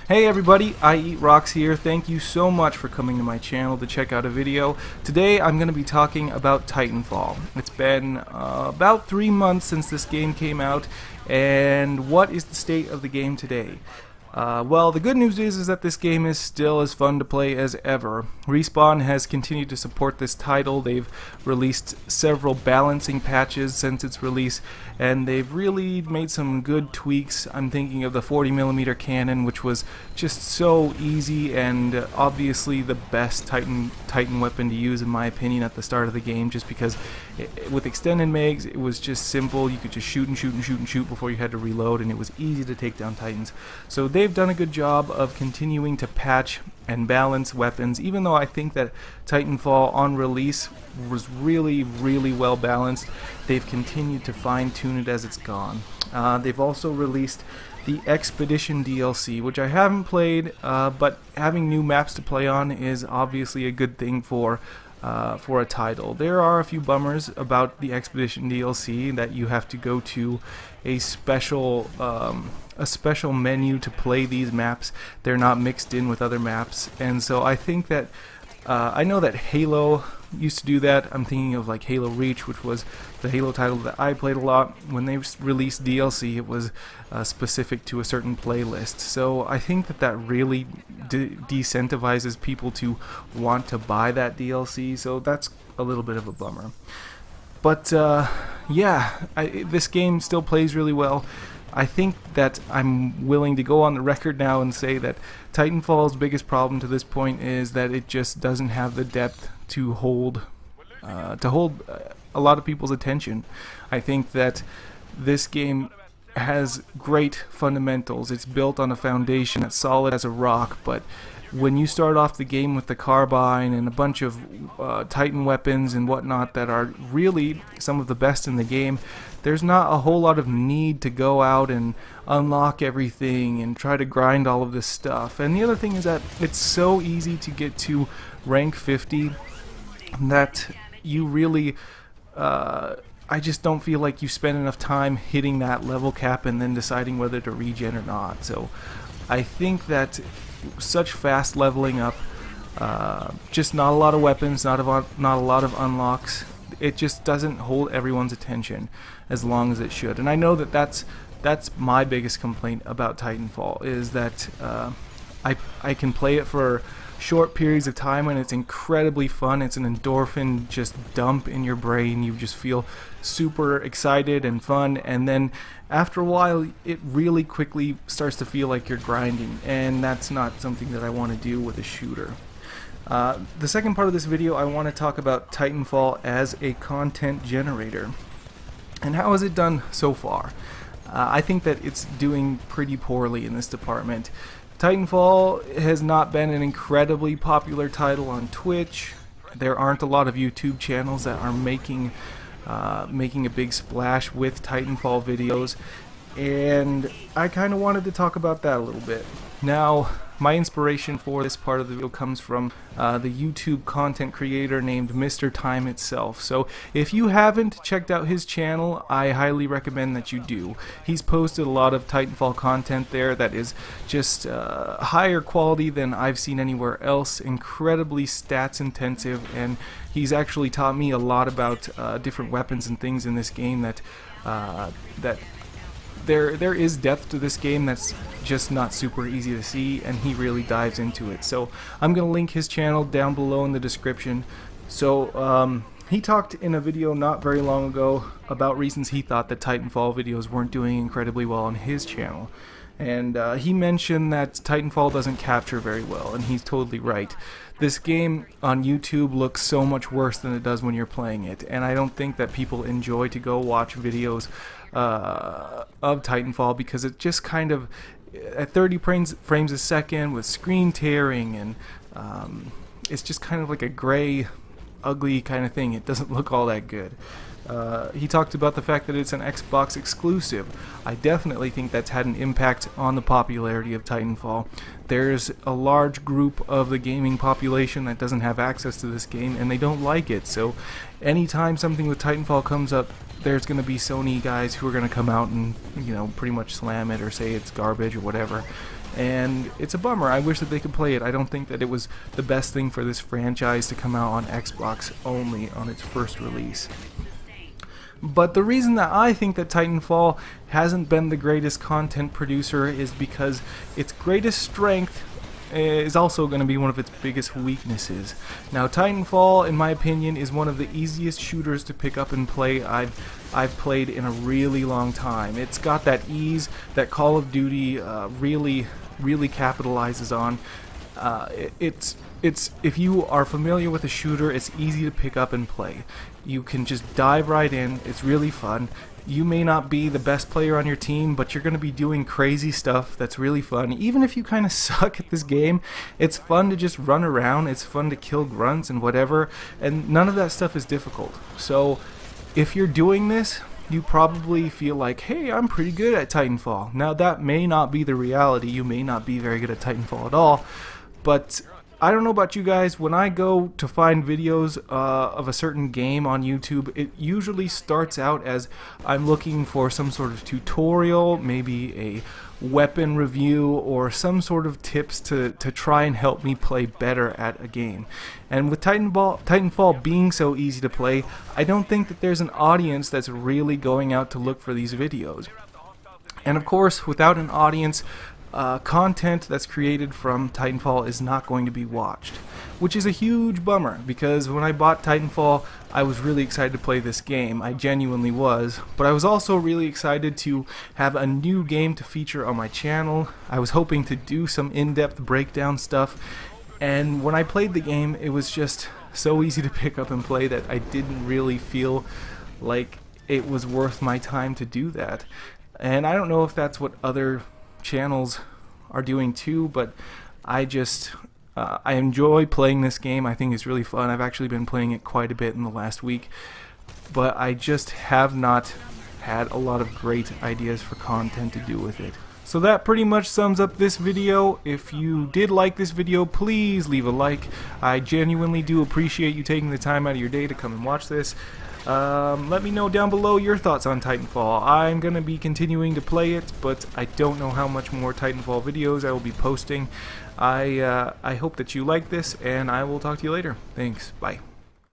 Hey everybody, I Eat Rocks here. Thank you so much for coming to my channel to check out a video. Today I'm going to be talking about Titanfall. It's been about 3 months since this game came out, and what is the state of the game today? Well, the good news is that this game is still as fun to play as ever. Respawn has continued to support this title. They've released several balancing patches since its release, and they've really made some good tweaks. I'm thinking of the 40mm cannon, which was just so easy and obviously the best Titan weapon to use in my opinion at the start of the game, just because with extended mags it was just simple. You could just shoot and shoot and shoot and shoot before you had to reload, and it was easy to take down Titans. So they've done a good job of continuing to patch and balance weapons, even though I think that Titanfall on release was really well balanced. They've continued to fine-tune it as it's gone. They've also released the Expedition DLC, which I haven't played, but having new maps to play on is obviously a good thing for a title. There are a few bummers about the Expedition DLC, that you have to go to a special menu to play these maps. They're not mixed in with other maps, and so I think that I know that Halo used to do that. I'm thinking of like Halo Reach, which was the Halo title that I played a lot. When they released DLC, it was specific to a certain playlist. So I think that that really decentivizes people to want to buy that DLC. So that's a little bit of a bummer. But yeah, this game still plays really well. I think that I'm willing to go on the record now and say that Titanfall's biggest problem to this point is that it just doesn't have the depth to hold a lot of people's attention. I think that this game has great fundamentals. It's built on a foundation that's solid as a rock, but when you start off the game with the carbine and a bunch of Titan weapons and whatnot that are really some of the best in the game, there's not a whole lot of need to go out and unlock everything and try to grind all of this stuff. And the other thing is that it's so easy to get to rank 50 that you really I just don't feel like you spend enough time hitting that level cap and then deciding whether to regen or not. So I think that such fast leveling up, just not a lot of weapons, not a lot of unlocks, it just doesn't hold everyone's attention as long as it should. And I know that that's my biggest complaint about Titanfall, is that I can play it for short periods of time and it's incredibly fun. It's an endorphin just dump in your brain. You just feel super excited and fun, and then after a while it really quickly starts to feel like you're grinding, and that's not something that I want to do with a shooter. The second part of this video, I want to talk about Titanfall as a content generator. And how has it done so far? I think that it's doing pretty poorly in this department. Titanfall has not been an incredibly popular title on Twitch. There aren't a lot of YouTube channels that are making a big splash with Titanfall videos, and I kind of wanted to talk about that a little bit. Now, my inspiration for this part of the video comes from the YouTube content creator named Mr. Time itself. So if you haven't checked out his channel, I highly recommend that you do. He's posted a lot of Titanfall content there that is just higher quality than I've seen anywhere else, incredibly stats intensive, and he's actually taught me a lot about different weapons and things in this game that there is depth to this game that's just not super easy to see, and he really dives into it. So I'm going to link his channel down below in the description. So he talked in a video not very long ago about reasons he thought that Titanfall videos weren't doing incredibly well on his channel. And he mentioned that Titanfall doesn't capture very well, and he's totally right. This game on YouTube looks so much worse than it does when you're playing it, and I don't think that people enjoy to go watch videos of Titanfall, because it just kind of, at 30 frames a second with screen tearing, and it's just kind of like a gray, ugly kind of thing. It doesn't look all that good. He talked about the fact that it's an Xbox exclusive. I definitely think that's had an impact on the popularity of Titanfall. There's a large group of the gaming population that doesn't have access to this game, and they don't like it. So anytime something with Titanfall comes up, there's going to be Sony guys who are going to come out and, you know, pretty much slam it or say it's garbage or whatever. and it's a bummer. I wish that they could play it. I don't think that it was the best thing for this franchise to come out on Xbox only on its first release. But the reason that I think that Titanfall hasn't been the greatest content producer is because its greatest strength is also going to be one of its biggest weaknesses. Now, Titanfall, in my opinion, is one of the easiest shooters to pick up and play I've played in a really long time. It's got that ease that Call of Duty really capitalizes on. If you are familiar with a shooter, it's easy to pick up and play. You can just dive right in. It's really fun. You may not be the best player on your team, but you're going to be doing crazy stuff that's really fun. Even if you kind of suck at this game, it's fun to just run around. It's fun to kill grunts and whatever, and none of that stuff is difficult. So if you're doing this, you probably feel like, hey, I'm pretty good at Titanfall. Now, that may not be the reality. You may not be very good at Titanfall at all, but I don't know about you guys, when I go to find videos of a certain game on YouTube, it usually starts out as I'm looking for some sort of tutorial, maybe a weapon review, or some sort of tips to try and help me play better at a game. And with Titanfall being so easy to play, I don't think that there's an audience that's really going out to look for these videos. And of course, without an audience, content that's created from Titanfall is not going to be watched, which is a huge bummer, because when I bought Titanfall, I was really excited to play this game. I genuinely was, but I was also really excited to have a new game to feature on my channel. I was hoping to do some in-depth breakdown stuff, and when I played the game, it was just so easy to pick up and play that I didn't really feel like it was worth my time to do that. And I don't know if that's what other channels are doing too, but I enjoy playing this game. I think it's really fun. I've actually been playing it quite a bit in the last week, but I just have not had a lot of great ideas for content to do with it. So that pretty much sums up this video. If you did like this video, please leave a like. I genuinely do appreciate you taking the time out of your day to come and watch this. Let me know down below your thoughts on Titanfall. I'm going to be continuing to play it, but I don't know how much more Titanfall videos I will be posting. I hope that you like this, and I will talk to you later. Thanks. Bye.